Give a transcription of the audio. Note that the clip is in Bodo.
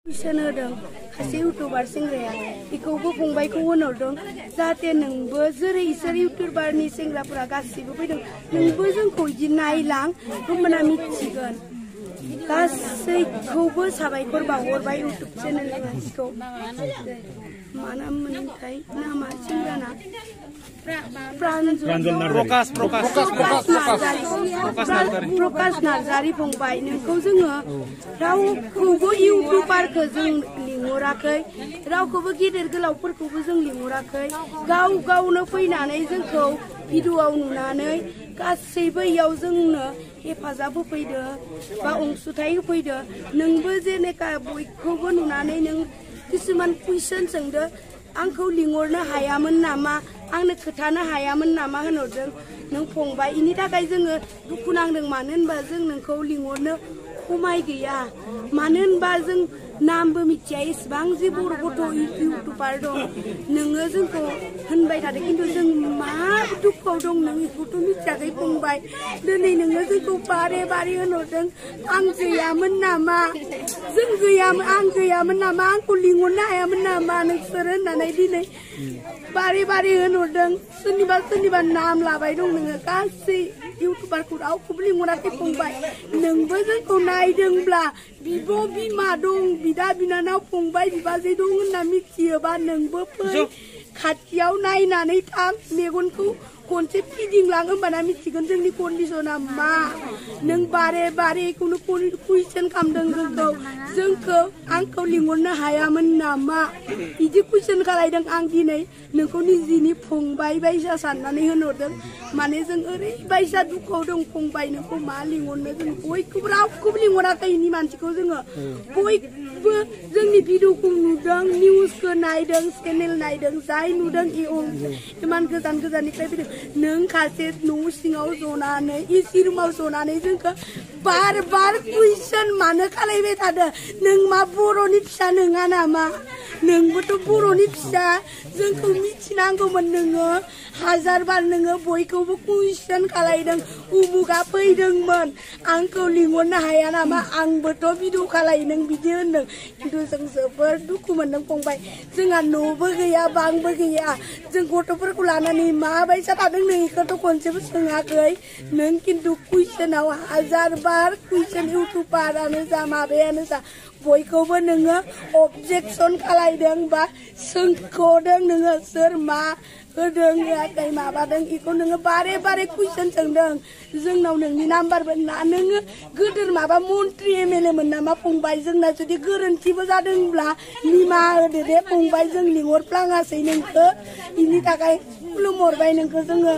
कुइसन होदों सासे इउटुबार सेंग्राया बेखौबो फंबायखौ होनहरदों जाहाथे नोंबो जेरै इसोर इउटुबारनि सेंग्राफोरा गासिबो फैदों नोंबो जोंखौ बिदि नायलां होमबाना मिथिगोन गासैखौबो साबायखर बावहरबाय इउटुब चेनेलनि मानसिखौ मा नाम मोनथाय नामा सेंग्राना प्रकाश नार्जारी फंबाय नोंखौ जोङो रावखौबो इउटुबारखौ जों लिंहराखै रावखौबो गेदेर गोलावफोरखौबो जों लिंहराखै गाव गावनो फैनानै जोंखौ भिडिअआव नुनानै गासैबो इयाव जोंनो हेफाजाब होफैदो बा अनसुंथाइ होफैदो नोंबो जेनेका बयखौबो नुनानै नों किसुमान कुइसन सोंदो आंखौ लिंहरनो हायामोन नामा आंनो खोथानो हायामोन नामा होनहरदों नों फंबाय इनि थाखाय जोङो दुखु नांदों मानो होनबा जों नोंखौ लिंहरनो समाय गैया मानो होनबा जों नामबो मिथिया इसेबां जे बर' गथ' इउटुबार दं नोङो जोंखौ होनबाय थादों खिन्थु जों मा दुखुआव दं नों बेखौथ' मिथियाखै फंबाय दिनै नोङो जोंखौ बारे बारे होनहरदों आं गैयामोन नामा जों गैयामोन आं गैयामोन नामा आंखौ लिंहरनो हायामोन नामा नोंसोर होननानै दिनै बारे बारे होनहरदों सोरनिबा नाम लाबाय दं नोङो गासै इउटुबारखौ रावखौबो लिंहराखै फंबाय नोंबो जोंखौ नायदोंब्ला बिब' बिमा दं बिदा बिनानाव फंबाय बिबाजै दं होनना मिथियोबा नोंबो फै खाथियाव नायनानै थां मेगनखौ खनसे फिदिंलां होमबाना मिथिगोन जोंनि कन्डिशना मा नों बारे बारे बेखौनो कुइसन खालामदों जोंखौ आंखौ लिंहरनो हायामोन नामा बिदि कुइसन खालायदों आं दिनै नोंखौ निजिनि फंबाय बायसा साननानै होनहरदों माने जों ओरैबायसा दुखुआव दं फंबाय नोंखौ मा लिंहरनो जों बयखौबो रावखौबो लिंहराखै इनि मानसिखौ जोङो बयबो जोंनि भिडिअखौ नुदों निउसखौ नायदों चेनेल नायदों जाय नुदों इमान गोजान गोजाननिफ्राय फैदों नों खासे न' सिङाव जनानै एसि रुमाव जनानै जोंखौ बार बार कुइसन मानो खालायबाय थादों नों मा बर'नि फिसा नङा नामा नोंबोथ' बर'नि फिसा जोंखौ मिथिनांगौमोन नोङो हाजार बार नोङो बयखौबो कुइसन खालायदों उमुगा फैदोंमोन आंखौ लिंहरनो हाया नामा आंबोथ' भिडिअ खालायो नों बिदि होनदों खिन्थु जों जोबोर दुखु मोनदों फंबाय जोंहा न'बो गैया बांबो गैया जों गथ'फोरखौ लानानै माबायसा थादों नों बेखौथ' खनसेबो सोङाखै नों खिन्थु कुइसनाव हाजार बार कुइसन इउटुबारानो जा माबायानो जा बयखौबो नोङो अबजेक्सन खालायदों बा सोंख'दों नोङो सोर मा होदों होआखै माबादों बेखौ नोङो बारे बारे कुइसन सोंदों जोंनाव नोंनि नाम्बारबो ना नोङो गोदोर माबा मन्त्रि एमएलए मोन नामा फंबाय जोंना जुदि गोरोन्थिबो जादोंब्ला निमाहा होदो दे फंबाय जों लिंहरफ्लाङासै नोंखौ बेनि थाखाय खुलुमहरबाय नोंखौ जोङो